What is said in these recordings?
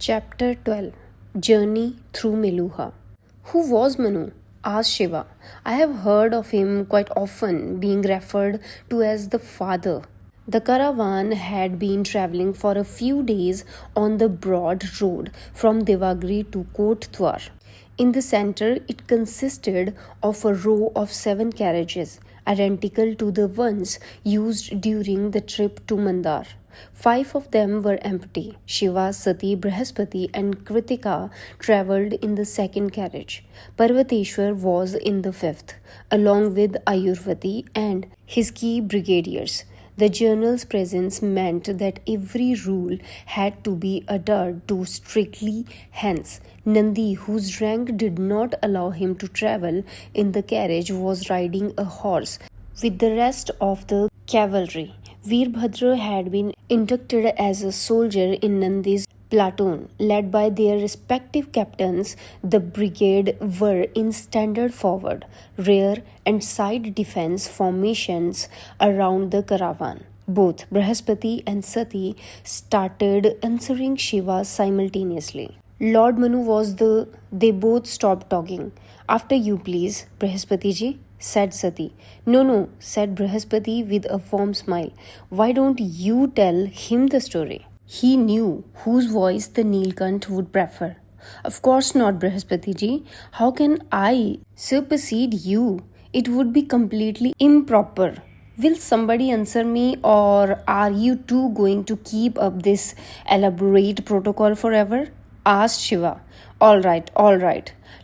Chapter 12 Journey through Meluha. Who was Manu? Asked Shiva. I have heard of him quite often, being referred to as the father. The caravan had been travelling for a few days on the broad road from Devagiri to Kotdwar. In the centre, it consisted of a row of 7 carriages, identical to the ones used during the trip to Mandar. 5 of them were empty. Shiva, Sati, Brihaspati, and Kritika travelled in the second carriage. Parvateshwar was in the fifth, along with Ayurvati and his key brigadiers. The journal's presence meant that every rule had to be adhered to strictly. Hence, Nandi, whose rank did not allow him to travel in the carriage, was riding a horse with the rest of the cavalry. Veerbhadra had been inducted as a soldier in Nandi's platoon. Led by their respective captains, the brigade were in standard forward, rear, and side defense formations around the caravan. Both Brihaspati and Sati started answering Shiva simultaneously. Lord Manu was the. They both stopped talking. After you, please, Brihaspati ji, said Sati. No, said Brihaspati with a firm smile. Why don't you tell him the story? He knew whose voice the Neelkant would prefer. Of course not, Brihaspati ji. How can I supersede you? It would be completely improper. Will somebody answer me, or are you two going to keep up this elaborate protocol forever? Asked Shiva. All right,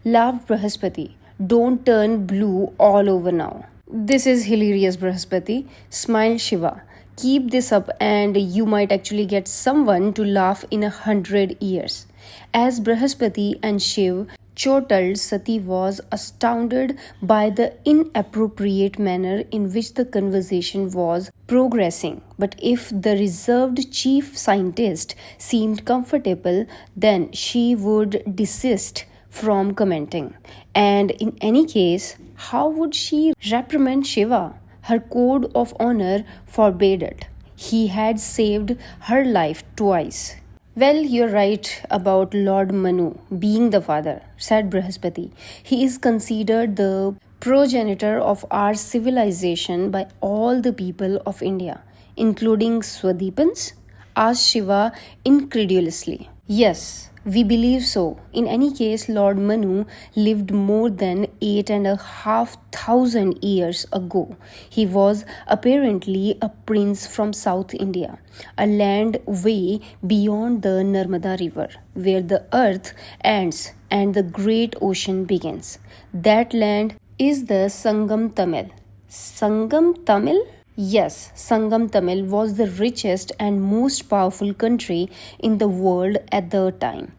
laughed Brihaspati. Don't turn blue all over now. This is hilarious, Brihaspati, smiled Shiva. Keep this up and you might actually get someone to laugh in 100 years. As Brihaspati and Shiv chortled, Sati was astounded by the inappropriate manner in which the conversation was progressing. But if the reserved chief scientist seemed comfortable, then she would desist from commenting. And in any case, how would she reprimand Shiva? Her code of honor forbade it. He had saved her life twice. Well, you're right about Lord Manu being the father, said Brihaspati. He is considered the progenitor of our civilization by all the people of India, including Swadipans? Asked Shiva incredulously. Yes, we believe so. In any case, Lord Manu lived more than 8,500 years ago. He was apparently a prince from South India, a land way beyond the Narmada River, where the earth ends and the great ocean begins. That land is the Sangam Tamil. Sangam Tamil? Yes, Sangam Tamil was the richest and most powerful country in the world at the time.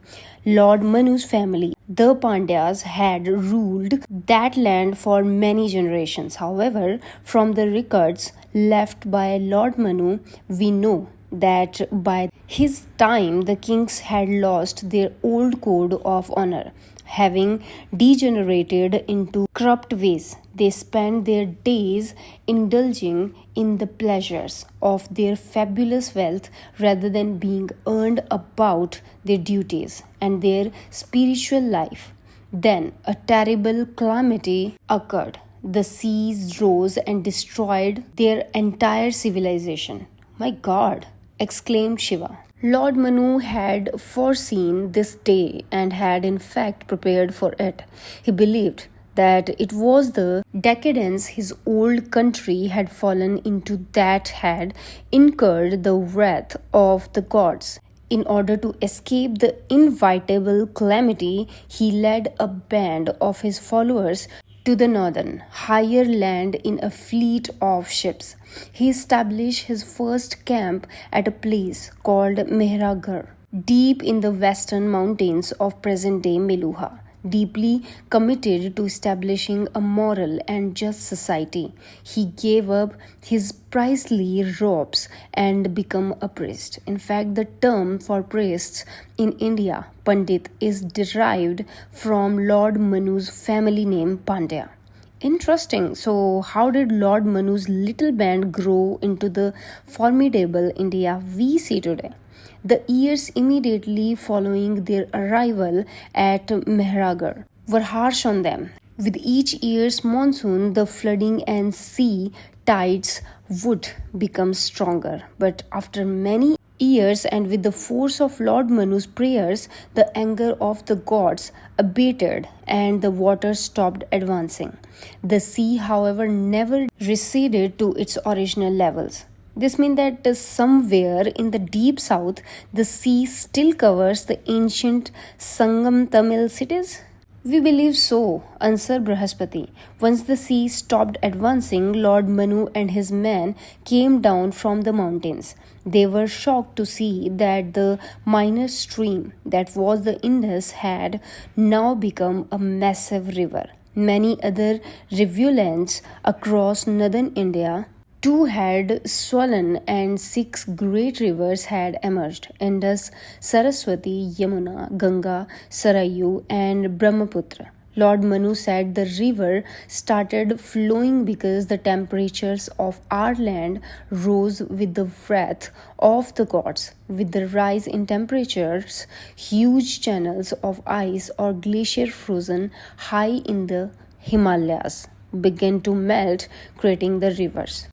Lord Manu's family, the Pandyas, had ruled that land for many generations. However, from the records left by Lord Manu, we know that by his time the kings had lost their old code of honor. Having degenerated into corrupt ways, they spent their days indulging in the pleasures of their fabulous wealth rather than being earned about their duties and their spiritual life. Then a terrible calamity occurred. The seas rose and destroyed their entire civilization. My God, exclaimed Shiva. Lord Manu had foreseen this day and had in fact prepared for it. He believed that it was the decadence his old country had fallen into that had incurred the wrath of the gods. In order to escape the inevitable calamity, he led a band of his followers to the northern, higher land in a fleet of ships. He established his first camp at a place called Mehragarh, deep in the western mountains of present-day Meluha. Deeply committed to establishing a moral and just society, he gave up his priestly robes and became a priest. In fact, the term for priests in India, Pandit, is derived from Lord Manu's family name Pandya. Interesting. So, how did Lord Manu's little band grow into the formidable India we see today? The years immediately following their arrival at Mehragar were harsh on them. With each year's monsoon, the flooding and sea tides would become stronger. But after many years and with the force of Lord Manu's prayers, the anger of the gods abated and the water stopped advancing. The sea, however, never receded to its original levels. This means that somewhere in the deep south, the sea still covers the ancient Sangam Tamil cities. We believe so, answered Brihaspati. Once the sea stopped advancing, Lord Manu and his men came down from the mountains. They were shocked to see that the minor stream that was the Indus had now become a massive river. Many other rivulets across northern India too had swollen and 6 great rivers had emerged: Indus, Saraswati, Yamuna, Ganga, Sarayu, and Brahmaputra. Lord Manu said the river started flowing because the temperatures of our land rose with the wrath of the gods. With the rise in temperatures, huge channels of ice or glacier frozen high in the Himalayas began to melt, creating the rivers.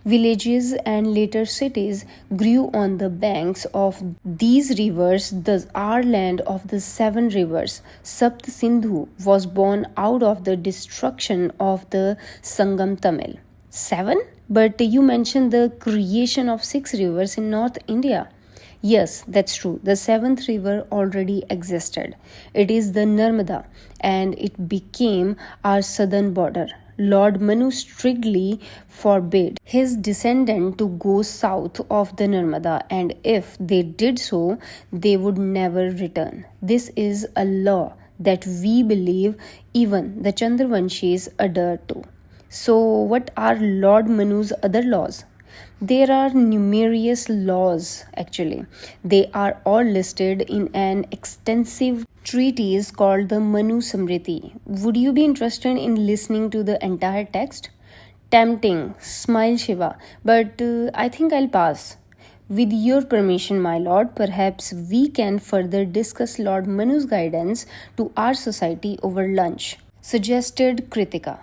Villages and later cities grew on the banks of these rivers. Thus, our land of the 7 rivers, Sapt Sindhu, was born out of the destruction of the Sangam Tamil. 7? But you mentioned the creation of 6 rivers in North India. Yes, that's true. The 7th river already existed. It is the Narmada, and it became our southern border. Lord Manu strictly forbade his descendants to go south of the Narmada, and if they did so, they would never return. This is a law that we believe even the Chandravanshis adhere to. So, what are Lord Manu's other laws? There are numerous laws actually. They are all listed in an extensive treatise called the Manu Samriti. Would you be interested in listening to the entire text? Tempting, smile Shiva, but I think I'll pass. With your permission, my lord, perhaps we can further discuss Lord Manu's guidance to our society over lunch, suggested Kritika.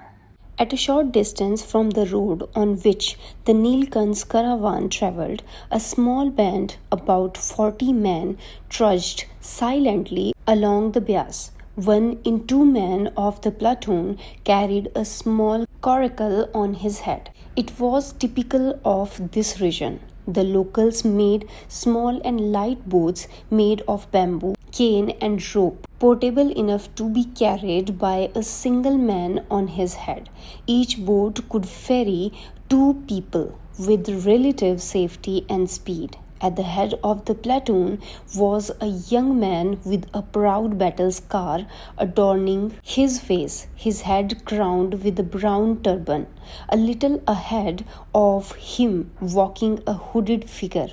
At a short distance from the road on which the Nilkant's caravan travelled, a small band, about 40 men, trudged silently along the Bias. 1 in 2 men of the platoon carried a small coracle on his head. It was typical of this region. The locals made small and light boats made of bamboo, cane, and rope, portable enough to be carried by a single man on his head. Each boat could ferry 2 people with relative safety and speed. At the head of the platoon was a young man with a proud battle scar adorning his face, his head crowned with a brown turban. A little ahead of him walking a hooded figure,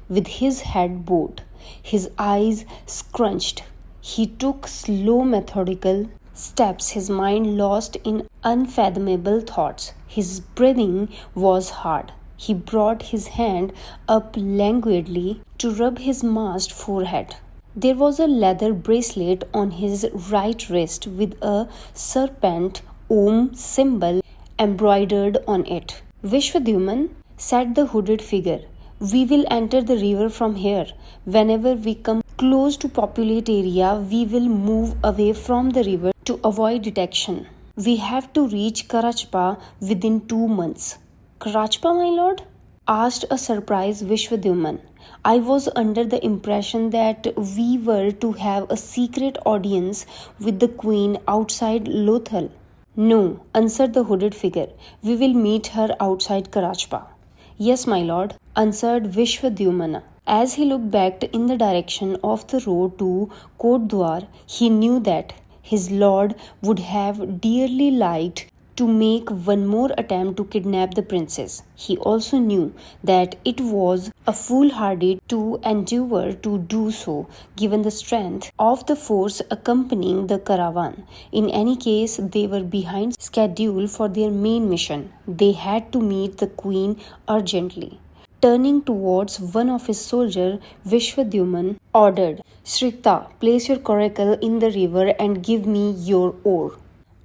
with his head bowed, his eyes scrunched. He took slow, methodical steps, his mind lost in unfathomable thoughts. His breathing was hard. He brought his hand up languidly to rub his masked forehead. There was a leather bracelet on his right wrist with a serpent Om symbol embroidered on it. Vishwadhyuman, said the hooded figure, we will enter the river from here. Whenever we come close to populate area, we will move away from the river to avoid detection. We have to reach Karachpa within 2 months. Karachpa, my lord? Asked a surprised Vishwadhyuman. I was under the impression that we were to have a secret audience with the queen outside Lothal. No, answered the hooded figure. We will meet her outside Karachpa. Yes, my lord, answered Vishwadhyumana. As he looked back in the direction of the road to Kotdwar, he knew that his lord would have dearly liked to make one more attempt to kidnap the princess. He also knew that it was a foolhardy to endeavor to do so, given the strength of the force accompanying the caravan. In any case, they were behind schedule for their main mission. They had to meet the queen urgently. Turning towards one of his soldiers, Vishwadyuman ordered, Shrikta, place your coracle in the river and give me your oar.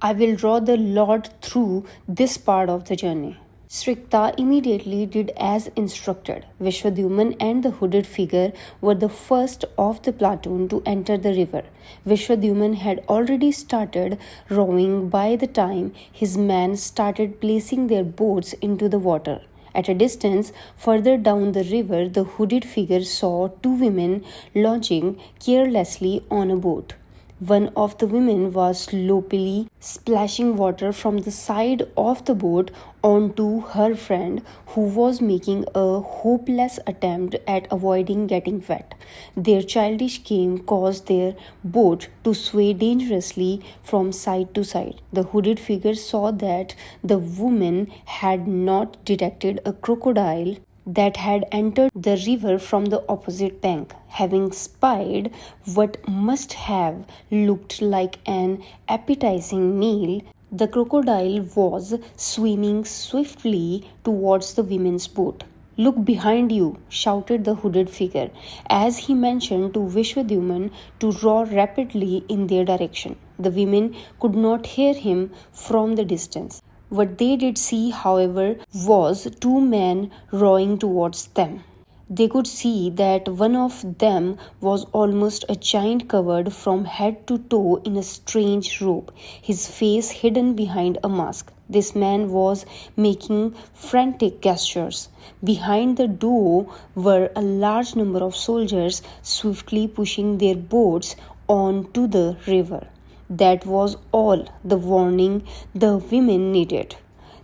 I will draw the Lord through this part of the journey. Shrikta immediately did as instructed. Vishwadyuman and the hooded figure were the first of the platoon to enter the river. Vishwadyuman had already started rowing by the time his men started placing their boats into the water. At a distance further down the river, the hooded figure saw two women lounging carelessly on a boat. One of the women was sloppily splashing water from the side of the boat onto her friend, who was making a hopeless attempt at avoiding getting wet. Their childish game caused their boat to sway dangerously from side to side. The hooded figure saw that the woman had not detected a crocodile that had entered the river from the opposite bank. Having spied what must have looked like an appetizing meal, the crocodile was swimming swiftly towards the women's boat. Look behind you, shouted the hooded figure, as he motioned to Vishwadyuman to row rapidly in their direction. The women could not hear him from the distance. What they did see, however, was two men rowing towards them. They could see that one of them was almost a giant covered from head to toe in a strange robe, his face hidden behind a mask. This man was making frantic gestures. Behind the door were a large number of soldiers swiftly pushing their boats onto the river. That was all the warning the women needed.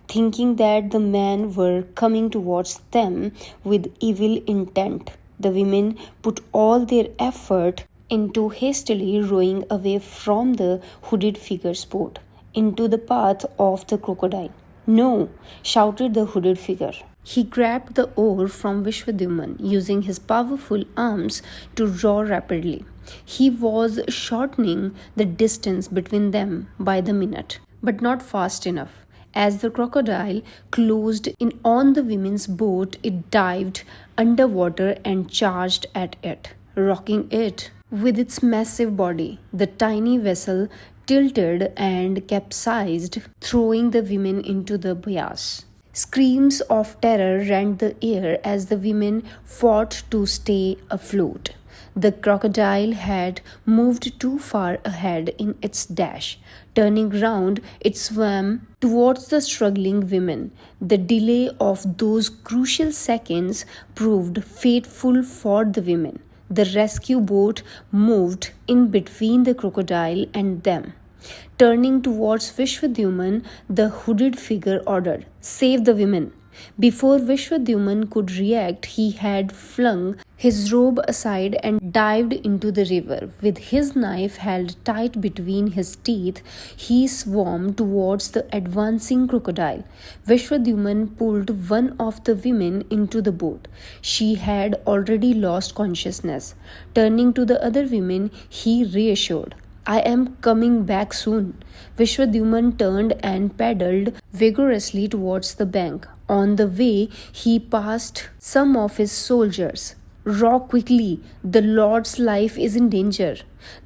Thinking that the men were coming towards them with evil intent, the women put all their effort into hastily rowing away from the hooded figure's boat into the path of the crocodile. No, shouted the hooded figure. He grabbed the oar from Vishwadyuman, using his powerful arms to row rapidly. He was shortening the distance between them by the minute, but not fast enough. As the crocodile closed in on the women's boat, it dived underwater and charged at it, rocking it with its massive body. The tiny vessel tilted and capsized, throwing the women into the bayas. Screams of terror rent the air as the women fought to stay afloat. The crocodile had moved too far ahead in its dash. Turning round, it swam towards the struggling women. The delay of those crucial seconds proved fateful for the women. The rescue boat moved in between the crocodile and them. Turning towards Vishwadyuman, the hooded figure ordered, "Save the women." Before Vishwadyuman could react, he had flung his robe aside and dived into the river. With his knife held tight between his teeth, he swam towards the advancing crocodile. Vishwadyuman pulled one of the women into the boat. She had already lost consciousness. Turning to the other women, he reassured, "I am coming back soon." Vishwadyuman turned and paddled vigorously towards the bank. On the way, he passed some of his soldiers. "Row quickly, the Lord's life is in danger."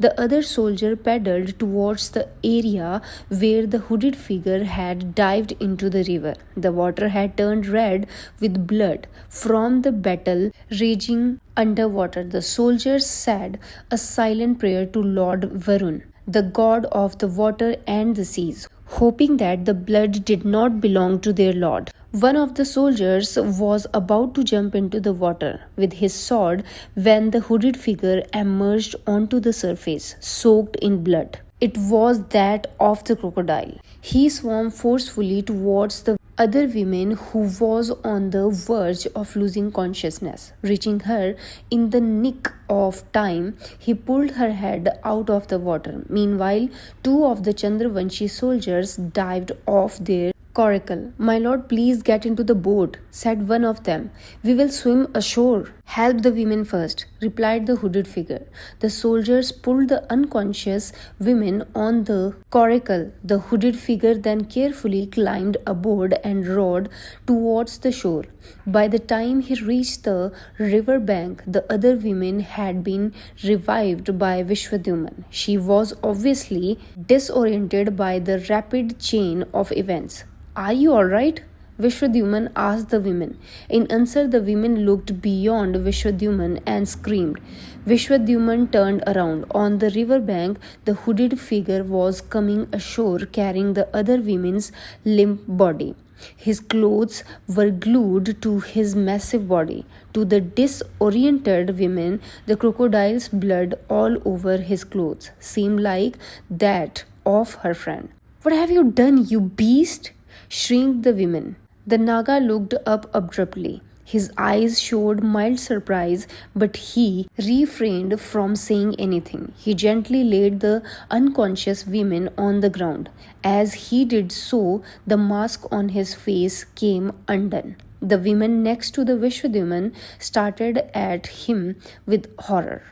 The other soldier paddled towards the area where the hooded figure had dived into the river. The water had turned red with blood from the battle raging underwater. The soldiers said a silent prayer to Lord Varun, the god of the water and the seas, hoping that the blood did not belong to their lord. One of the soldiers was about to jump into the water with his sword when the hooded figure emerged onto the surface, soaked in blood. It was that of the crocodile. He swam forcefully towards the other woman who was on the verge of losing consciousness. Reaching her in the nick of time, he pulled her head out of the water. Meanwhile, two of the Chandravanshi soldiers dived off their coracle. "My lord, please get into the boat," said one of them. "We will swim ashore." "Help the women first," replied the hooded figure. The soldiers pulled the unconscious women on the coracle. The hooded figure then carefully climbed aboard and rowed towards the shore. By the time he reached the river bank, the other women had been revived by Vishwadhyuman. She was obviously disoriented by the rapid chain of events. Are you all right? Vishwadhyuman asked the women. In answer, the women looked beyond Vishwadhyuman and screamed. Vishwadhyuman turned around. On the river bank, the hooded figure was coming ashore carrying the other women's limp body. His clothes were glued to his massive body. To the disoriented women, the crocodile's blood all over his clothes seemed like that of her friend. "What have you done, you beast?" shrieked the women. The Naga looked up abruptly. His eyes showed mild surprise, but he refrained from saying anything. He gently laid the unconscious women on the ground. As he did so, the mask on his face came undone. The women next to the Vishwadhyuman started at him with horror.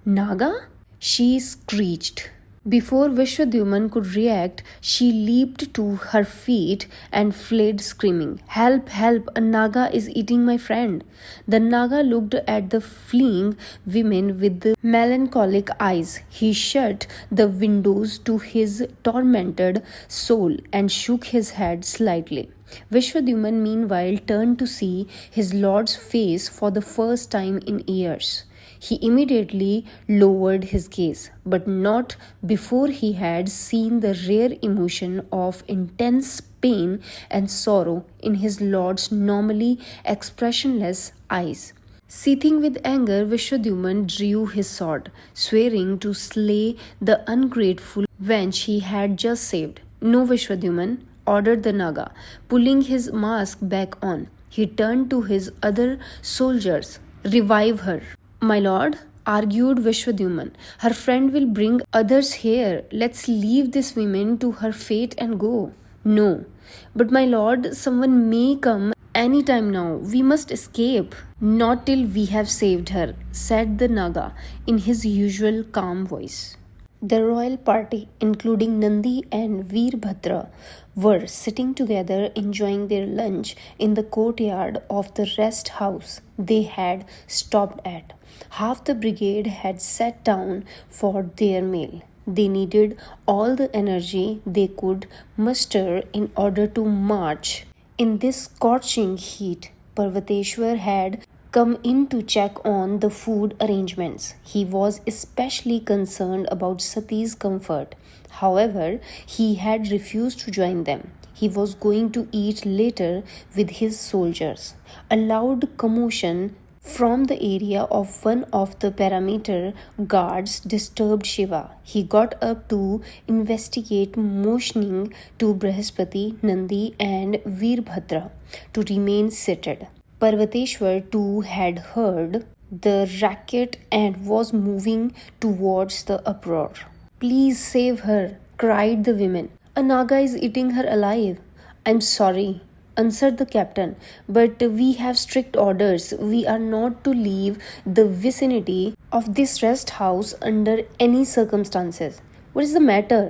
"Naga?" she screeched. Before Vishwadhyuman could react, she leaped to her feet and fled screaming, "Help, help, a Naga is eating my friend." The Naga looked at the fleeing women with the melancholic eyes. He shut the windows to his tormented soul and shook his head slightly. Vishwadhyuman meanwhile turned to see his lord's face for the first time in years. He immediately lowered his gaze, but not before he had seen the rare emotion of intense pain and sorrow in his lord's normally expressionless eyes. Seething with anger, Vishwadhyuman drew his sword, swearing to slay the ungrateful wench he had just saved. "No, Vishwadhyuman," ordered the Naga, pulling his mask back on. He turned to his other soldiers. "Revive her." "My lord," argued Vishwadhyuman, "her friend will bring others here. Let's leave this woman to her fate and go." "No." "But my lord, someone may come any time now. We must escape." "Not till we have saved her," said the Naga in his usual calm voice. The royal party, including Nandi and Veerbhadra, were sitting together enjoying their lunch in the courtyard of the rest house they had stopped at. Half the brigade had sat down for their meal. They needed all the energy they could muster in order to march in this scorching heat. Parvateshwar had come in to check on the food arrangements. He was especially concerned about Sati's comfort. However, he had refused to join them. He was going to eat later with his soldiers. A loud commotion from the area of one of the perimeter guards disturbed Shiva. He got up to investigate, motioning to Brihaspati, Nandi, and Veerbhadra to remain seated. Parvateshwar too had heard the racket and was moving towards the uproar. "Please save her," cried the women. "A Naga is eating her alive." "I'm sorry," answered the captain, "but we have strict orders. We are not to leave the vicinity of this rest house under any circumstances." "What is the matter?"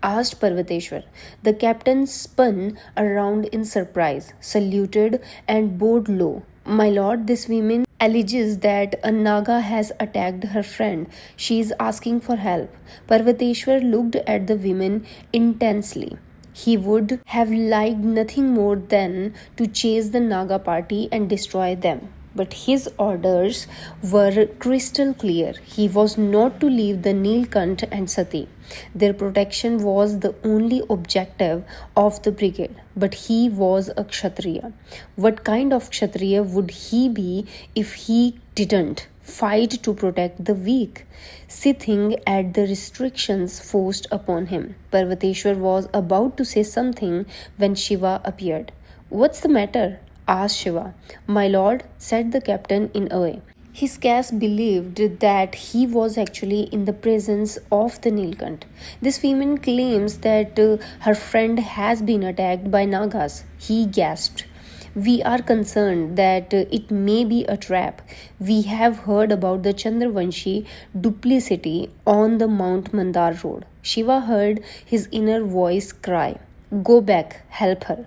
asked Parvateshwar. The captain spun around in surprise, saluted, and bowed low. "My lord, this woman alleges that a Naga has attacked her friend. She is asking for help." Parvateshwar looked at the women intensely. He would have liked nothing more than to chase the Naga party and destroy them. But his orders were crystal clear. He was not to leave the Nilkant and Sati. Their protection was the only objective of the brigade. But he was a Kshatriya. What kind of Kshatriya would he be if he didn't fight to protect the weak? Seething at the restrictions forced upon him, Parvateshwar was about to say something when Shiva appeared. "What's the matter?" asked Shiva. "My lord," said the captain in a way. He scarce believed that he was actually in the presence of the Nilkant. "This woman claims that her friend has been attacked by Nagas," he gasped. We are concerned that it may be a trap. We have heard about the Chandravanshi duplicity on the Mount Mandar road. Shiva heard his inner voice cry, "Go back, help her."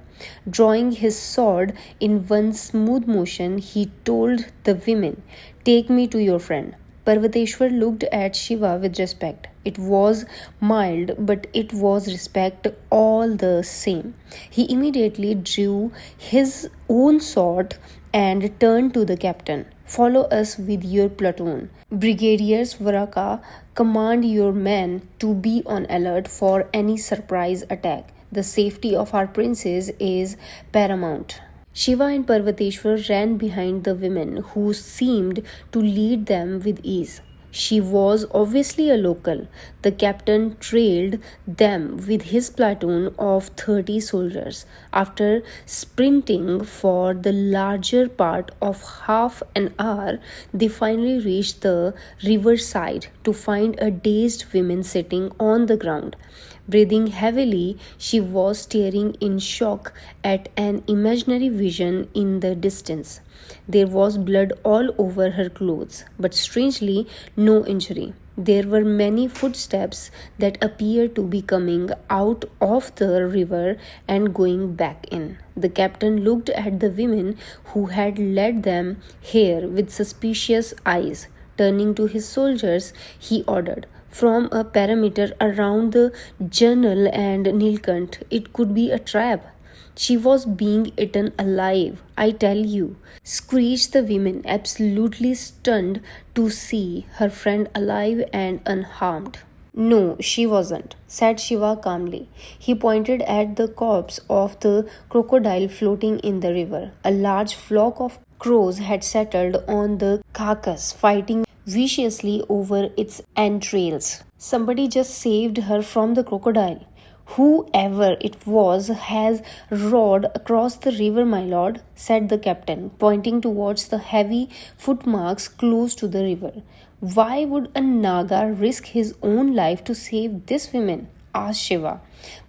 Drawing his sword in one smooth motion, he told the women, "Take me to your friend." Parvateshwar looked at Shiva with respect. It was mild, but it was respect all the same. He immediately drew his own sword and turned to the captain. "Follow us with your platoon. Brigadier Varaka, command your men to be on alert for any surprise attack. The safety of our princes is paramount." Shiva and Parvateshwar ran behind the women, who seemed to lead them with ease. She was obviously a local. The captain trailed them with his platoon of 30 soldiers. After sprinting for the larger part of half an hour, they finally reached the riverside to find a dazed woman sitting on the ground. Breathing heavily, she was staring in shock at an imaginary vision in the distance. There was blood all over her clothes, but strangely, no injury. There were many footsteps that appeared to be coming out of the river and going back in. The captain looked at the women who had led them here with suspicious eyes. Turning to his soldiers, he ordered, "From a perimeter around the journal and Nilkant, it could be a trap." "She was being eaten alive, I tell you," screeched the women, absolutely stunned to see her friend alive and unharmed. "No, she wasn't," said Shiva calmly. He pointed at the corpse of the crocodile floating in the river. A large flock of crows had settled on the carcass, fighting viciously over its entrails. "Somebody just saved her from the crocodile. Whoever it was has rowed across the river, my lord," said the captain, pointing towards the heavy footmarks close to the river. "Why would a Naga risk his own life to save this woman?" asked Shiva.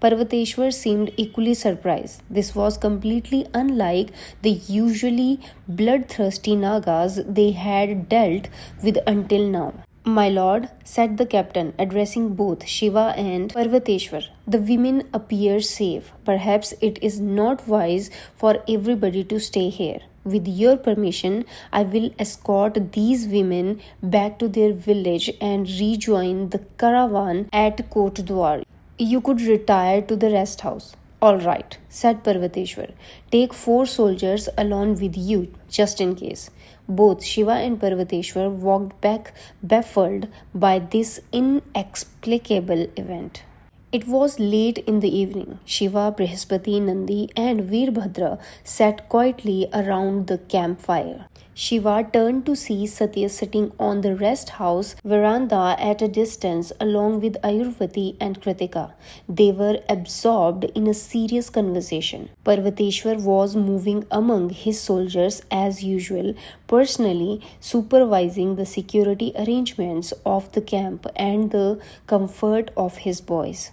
Parvateshwar seemed equally surprised. This was completely unlike the usually bloodthirsty Nagas they had dealt with until now. "My lord," said the captain, addressing both Shiva and Parvateshwar, "the women appear safe. Perhaps it is not wise for everybody to stay here. With your permission, I will escort these women back to their village and rejoin the caravan at Kotdwar. You could retire to the rest house." "All right," said Parvateshwar. "Take 4 soldiers along with you, just in case." Both Shiva and Parvateshwar walked back baffled by this inexplicable event. It was late in the evening. Shiva, Brihaspati, Nandi, and Veerbhadra sat quietly around the campfire. Shiva turned to see Satya sitting on the rest house veranda at a distance along with Ayurvati and Kritika. They were absorbed in a serious conversation. Parvateshwar was moving among his soldiers as usual, personally supervising the security arrangements of the camp and the comfort of his boys.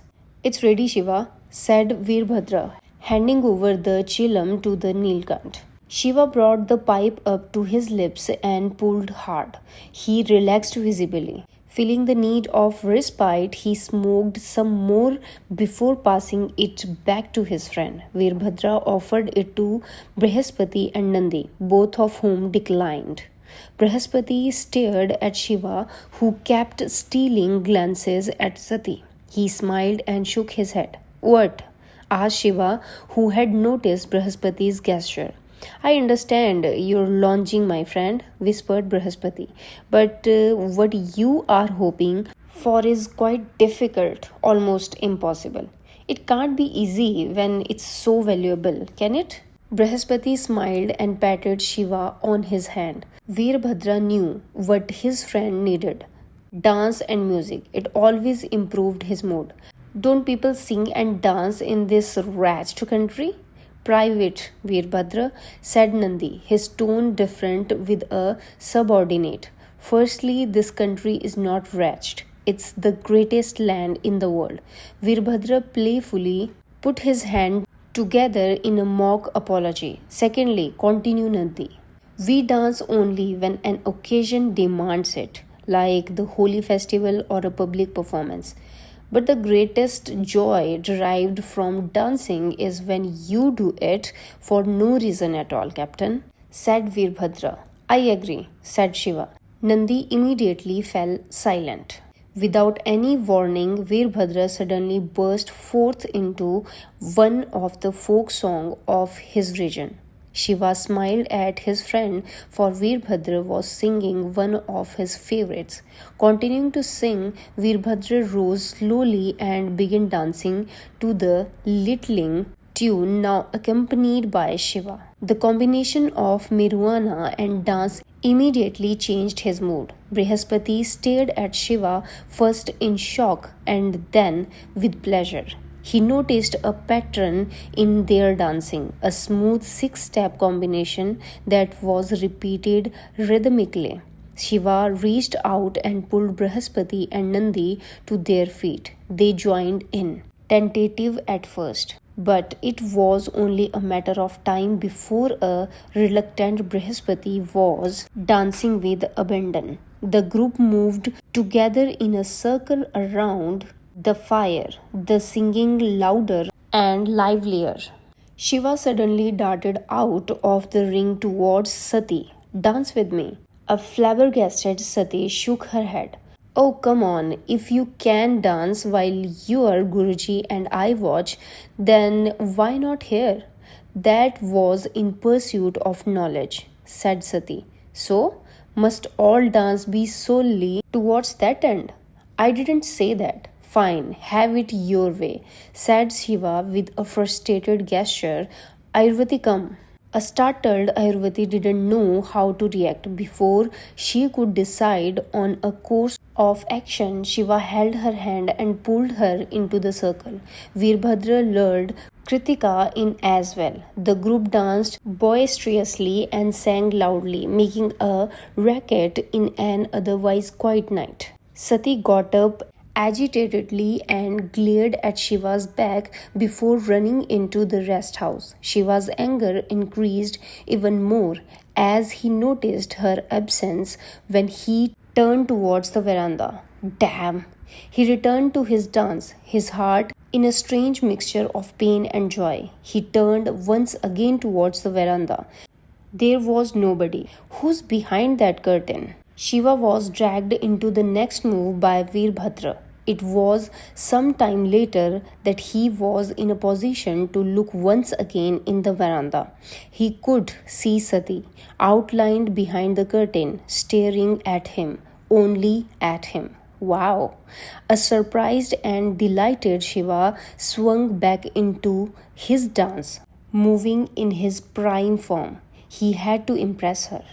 "It's ready, Shiva," said Veerbhadra, handing over the chilam to the Nilkant. Shiva brought the pipe up to his lips and pulled hard. He relaxed visibly. Feeling the need of respite, he smoked some more before passing it back to his friend. Veerbhadra offered it to Brihaspati and Nandi, both of whom declined. Brihaspati stared at Shiva, who kept stealing glances at Sati. He smiled and shook his head. "What?" asked Shiva, who had noticed Brihaspati's gesture. "I understand you're longing, my friend," whispered Brihaspati. "But what you are hoping for is quite difficult, almost impossible. It can't be easy when it's so valuable, can it?" Brihaspati smiled and patted Shiva on his hand. Veerbhadra knew what his friend needed. Dance and music. It always improved his mood. "Don't people sing and dance in this wretched country?" "Private, Veerbhadra," said Nandi, his tone different with a subordinate. "Firstly, this country is not wretched. It's the greatest land in the world." Veerbhadra playfully put his hand together in a mock apology. Secondly, continue Nandi. We dance only when an occasion demands it, like the holy festival or a public performance. But the greatest joy derived from dancing is when you do it for no reason at all, Captain, said Veerbhadra. I agree, said Shiva. Nandi immediately fell silent. Without any warning, Veerbhadra suddenly burst forth into one of the folk songs of his region. Shiva smiled at his friend, for Veerbhadra was singing one of his favorites. Continuing to sing, Veerbhadra rose slowly and began dancing to the littling tune now accompanied by Shiva. The combination of marijuana and dance immediately changed his mood. Brihaspati stared at Shiva first in shock and then with pleasure. He noticed a pattern in their dancing, a smooth six-step combination that was repeated rhythmically. Shiva reached out and pulled Brihaspati and Nandi to their feet. They joined in, tentative at first. But it was only a matter of time before a reluctant Brihaspati was dancing with abandon. The group moved together in a circle around the fire, the singing louder and livelier. Shiva suddenly darted out of the ring towards Sati. Dance with me. A flabbergasted Sati shook her head. Oh, come on, if you can dance while your Guruji and I watch, then why not here? That was in pursuit of knowledge, said Sati. So, must all dance be solely towards that end? I didn't say that. Fine, have it your way, said Shiva with a frustrated gesture. Ayurvati, come. A startled Ayurvati didn't know how to react. Before she could decide on a course of action, Shiva held her hand and pulled her into the circle. Veerbhadra lured Kritika in as well. The group danced boisterously and sang loudly, making a racket in an otherwise quiet night. Sati got up agitatedly and glared at Shiva's back before running into the rest house. Shiva's anger increased even more as he noticed her absence when he turned towards the veranda. Damn! He returned to his dance, his heart in a strange mixture of pain and joy. He turned once again towards the veranda. There was nobody. Who's behind that curtain? Shiva was dragged into the next move by Veerbhadra. It was some time later that he was in a position to look once again in the veranda. He could see Sati, outlined behind the curtain, staring at him, only at him. Wow! A surprised and delighted Shiva swung back into his dance, moving in his prime form. He had to impress her.